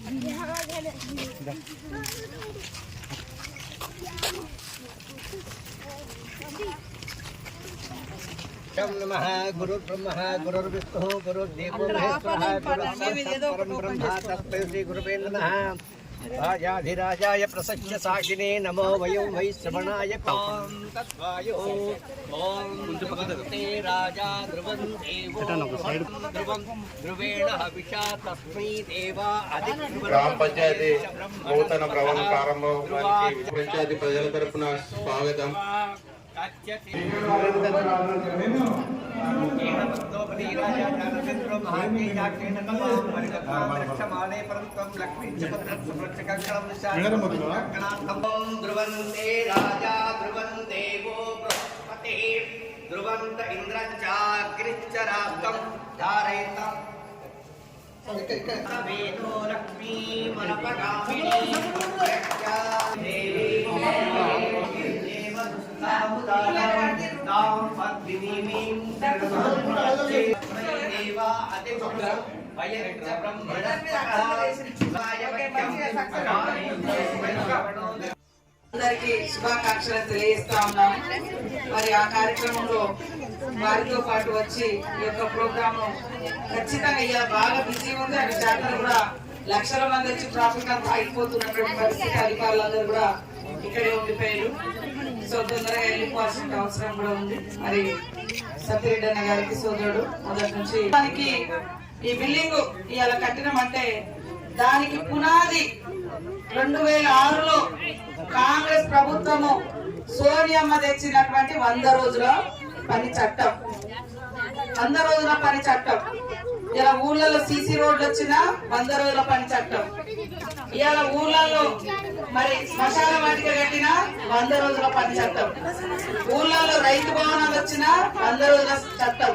नमः गुरुर्ब्रह्मः गुरुर्विष्णुः गुरुर्देवो महेश्वरः परं ब्रह्म तस्मै श्री गुरुवे नमः। राजाधिराजाय प्रसह्य साक्षिणे नमो वयं वै श्रवणाय ॐ तद्वायो ॐ ध्रुवन्ते राजा ध्रुवं देवो ध्रुवं ध्रुवेण हविषा तस्मै देवा గ్రామ పంచాయతీ నూతన భవన ప్రారంభోత్సవానికి పంచాయతీ ప్రజల తరపున స్వాగతం. ध्रुवन्ते राजा ध्रुवं देवो बृहस्पतिः ध्रुवन्त इन्द्रश्चाग्निश्च राष्ट्रं धारयन्तम् वेदो लक्ष्मी मनपगामिनी देवी అందరికి శుభాకాంక్షలు తెలియజేస్తా ఉన్నాము. మరి ఆ కార్యక్రమంలో వారితో పాటు వచ్చి ఈ యొక్క ప్రోగ్రామ్ ఖచ్చితంగా ఇలా బాగా బిజీ ఉంది. అక్కడ జాతర కూడా లక్షల మంది వచ్చి ట్రాఫిక్ అంతా అయిపోతున్నటువంటి పరిస్థితి. అధికారులందరూ కూడా ఇక్కడే ఉండిపోయారు. సో తొందరగా వెళ్ళిపోవాల్సిన అవసరం కూడా ఉంది. మరి సత్యరెడ్డి అన్న గారికి సోదరుడు మొదటి నుంచి దానికి ఈ బిల్డింగ్ ఇవాళ కట్టినమంటే దానికి పునాది 2006లో కాంగ్రెస్ ప్రభుత్వము సోనియమ్మ తెచ్చినటువంటి 100 రోజుల పని చట్టం. 100 రోజుల పని చట్టం. ఇలా ఊళ్ళలో సీసీ రోడ్లు వచ్చినా 100 రోజుల పని చట్టం. ఇవాళ ఊళ్ళల్లో మరి శ్మశాన వాటిక కట్టినా 100 రోజుల పని చట్టం. ఊళ్ళల్లో రైతు భవనాలు వచ్చినా 100 రోజుల చట్టం.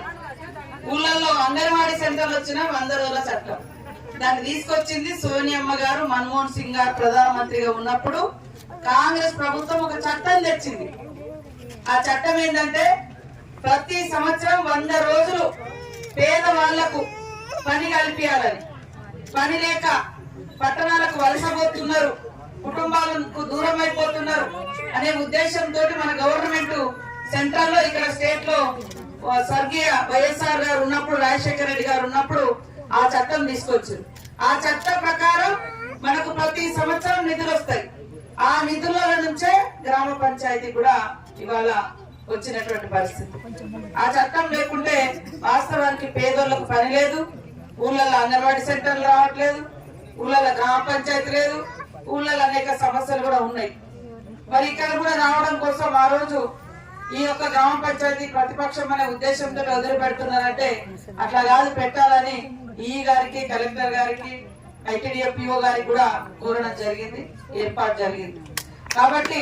ఊళ్ళల్లో అంగన్వాడీ సెంటర్లు వచ్చినా 100 రోజుల చట్టం. దాన్ని తీసుకొచ్చింది సోనియమ్మ గారు మన్మోహన్ సింగ్ గారు ప్రధానమంత్రిగా ఉన్నప్పుడు కాంగ్రెస్ ప్రభుత్వం ఒక చట్టం తెచ్చింది. ఆ చట్టం ఏంటంటే ప్రతి సంవత్సరం 100 రోజులు పేదవాళ్లకు పని కల్పించాలని. పని లేక పట్టణాలకు వలసపోతున్నారు, కుటుంబాలకు దూరం అయిపోతున్నారు అనే ఉద్దేశంతో మన గవర్నమెంట్ సెంట్రల్ లో ఇక్కడ స్టేట్ లో స్వర్గీయ వైఎస్ఆర్ గారు ఉన్నప్పుడు, రాజశేఖర రెడ్డి గారు ఉన్నప్పుడు ఆ చట్టం తీసుకొచ్చారు. ఆ చట్టం ప్రకారం మనకు ప్రతి సంవత్సరం నిధులు వస్తాయి. ఆ నిధుల నుంచే గ్రామ పంచాయతీ కూడా ఇవాళ వచ్చినటువంటి పరిస్థితి. ఆ చట్టం లేకుంటే వాస్తవానికి పేదోళ్లకు పని లేదు, ఊళ్ళల్లో అంగన్వాడీ సెంటర్లు రావట్లేదు, ఊళ్ళల్లో గ్రామ పంచాయతీ లేదు, ఊళ్ళల్లో అనేక సమస్యలు కూడా ఉన్నాయి. మరి ఇక్కడ కూడా రావడం కోసం ఆ రోజు ఈ యొక్క గ్రామ పంచాయతీ ప్రతిపక్షం అనే ఉద్దేశంతో వదిలిపెడుతున్నారంటే అట్లా కాదు, పెట్టాలని ఈ గారికి, కలెక్టర్ గారికి, ఐటీడీఏ గారికి కూడా కోరడం జరిగింది, ఏర్పాటు జరిగింది. కాబట్టి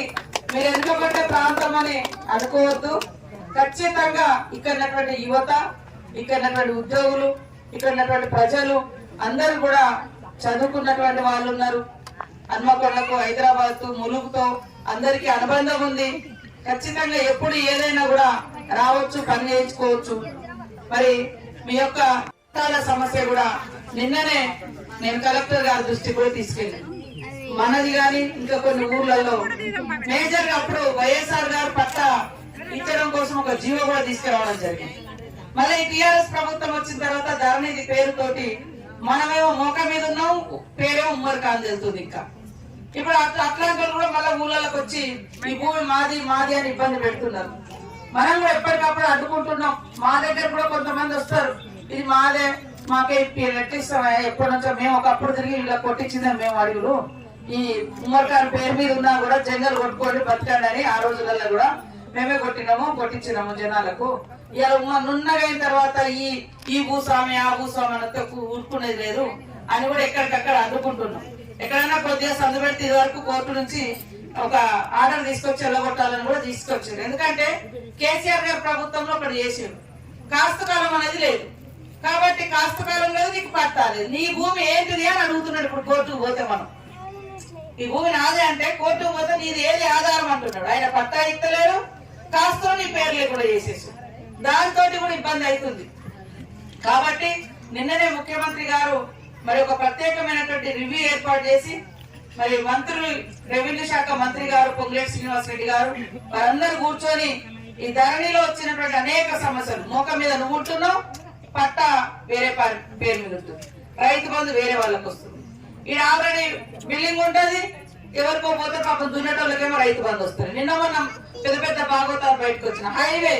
మీరు వెనుకబడ్డ ప్రాంతం అని అనుకోవద్దు. ఖచ్చితంగా ఇక్కడ ఉన్నటువంటి యువత, ఇక్కడ ఉన్నటువంటి ఉద్యోగులు, ఇక్కడ ఉన్నటువంటి ప్రజలు అందరూ కూడా చదువుకున్నటువంటి వాళ్ళు ఉన్నారు. హన్మకొండకు, హైదరాబాద్, ములుగుతో అందరికీ అనుబంధం ఉంది. ఖచ్చితంగా ఎప్పుడు ఏదైనా కూడా రావచ్చు, పని చేయించుకోవచ్చు. మరి మీ యొక్క సమస్య కూడా నిన్ననే నేను కలెక్టర్ గారి దృష్టికి కూడా తీసుకెళ్ళాను. మనది గాని ఇంకా కొన్ని ఊర్లలో మేజర్ గా అప్పుడు వైఎస్ఆర్ గారు పట్టా ఇచ్చడం కోసం ఒక జీవో కూడా తీసుకురావడం జరిగింది. మళ్ళీ టీఆర్ఎస్ ప్రభుత్వం వచ్చిన తర్వాత ధరణిది పేరుతోటి మనమేమో మోక మీద ఉన్నాం, పేరేమో ఉమ్మర్ ఖాన్ తెలుస్తుంది. ఇంకా ఇప్పుడు అట్లాంటి కూడా మళ్ళీ ఊళ్ళకి వచ్చి ఈ భూమి మాది మాది అని ఇబ్బంది పెడుతున్నారు. మనం కూడా ఎప్పటికప్పుడు అడ్డుకుంటున్నాం. మా దగ్గర కూడా కొంతమంది వస్తారు, ఇది మాదే, మాకే నెట్టిస్తాం. ఎప్పటి నుంచో మేము ఒకప్పుడు తిరిగి ఇలా కొట్టించిందని మేము అడుగులు. ఈ ఉమ్మర్ ఖాన్ పేరు మీద ఉన్నా కూడా జంగల్ కొట్టుకోండి బతకండి అని ఆ రోజులలో కూడా మేమే కొట్టించినాము జనాలకు. ఇలా నున్నగా అయిన తర్వాత ఈ భూస్వామి ఆ భూస్వామి అనంతా ఊరుకునేది లేదు అని కూడా ఎక్కడికక్కడ అడ్డుకుంటున్నాం. ఎక్కడైనా కొద్దిగా సందు పెడితే ఇది వరకు కోర్టు నుంచి ఒక ఆర్డర్ తీసుకొచ్చి వెళ్ళగొట్టాలని కూడా తీసుకొచ్చారు. ఎందుకంటే కేసీఆర్ గారి ప్రభుత్వంలో ఒకటి చేసారు, కాస్తకాలం అనేది లేదు. కాబట్టి కాస్తకాలం లేదు, నీకు పట్టాలి, నీ భూమి ఏంటిది అని అడుగుతున్నాడు. ఇప్పుడు కోర్టుకు పోతే మనం ఈ భూమి నాదే అంటే కోర్టుకు పోతే నీది ఏది ఆధారం అంటున్నాడు. ఆయన పట్టా ఇస్తలేడు, కాస్త నీ పేర్లే కూడా చేసేసి దాంతో కూడా ఇబ్బంది అవుతుంది. కాబట్టి నిన్ననే ముఖ్యమంత్రి గారు మరి ఒక ప్రత్యేకమైనటువంటి రివ్యూ ఏర్పాటు చేసి మరి మంత్రులు రెవెన్యూ శాఖ మంత్రి గారు పొంగులేటి శ్రీనివాస్ రెడ్డి గారు వారందరూ కూర్చొని ఈ ధరణిలో వచ్చినటువంటి అనేక సమస్యలు, మోక మీద నువ్వు ఉంటున్నావు, పట్ట వేరే పేరు మీద ఉంటుంది, రైతు బంధు వేరే వాళ్ళకి వస్తుంది, ఈ ఆల్రెడీ బిల్డింగ్ ఉంటది, ఎవరికో పోతే పాపం దున్నేటోళ్ళకేమో రైతు బంధు వస్తుంది. నిన్న మనం పెద్ద పెద్ద భాగవతాలు బయటకు వచ్చిన హైవే,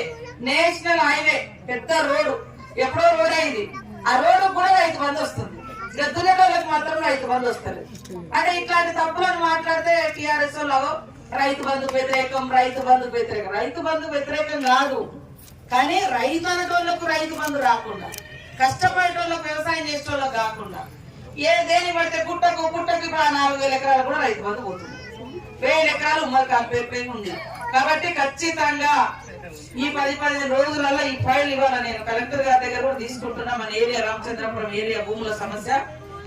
నేషనల్ హైవే, పెద్ద రోడ్డు, ఎప్పుడో రోడ్ అయింది, ఆ రోడ్డు కూడా రైతు బంధు వస్తుంది, దున్నేటోళ్ళకి మాత్రం రైతు బంధు వస్తుంది. అంటే ఇట్లాంటి తప్పులను మాట్లాడితే టిఆర్ఎస్ వాళ్ళు రైతు బంధు వ్యతిరేకం, రైతు బంధు వ్యతిరేకం. రైతు బంధు వ్యతిరేకం కాదు, కానీ రైతు అనేటోళ్లకు రైతు బంధు రాకుండా, కష్టపడేటోళ్ళకు వ్యవసాయం చేసేటోళ్ళకు కాకుండా దేని పడితే గుట్టకు 4,000 ఎకరాలు కూడా రైతు బంధు పోతుంది. 1,000 ఎకరాలు ఉమ్మడి కాపీ ఉంది. కాబట్టి ఖచ్చితంగా ఈ 10-15 రోజులలో ఈ ఫైల్ ఇవ్వాల. నేను కలెక్టర్ గారి దగ్గర కూడా తీసుకుంటున్నా. మన ఏరియా రామచంద్రపురం ఏరియా భూముల సమస్య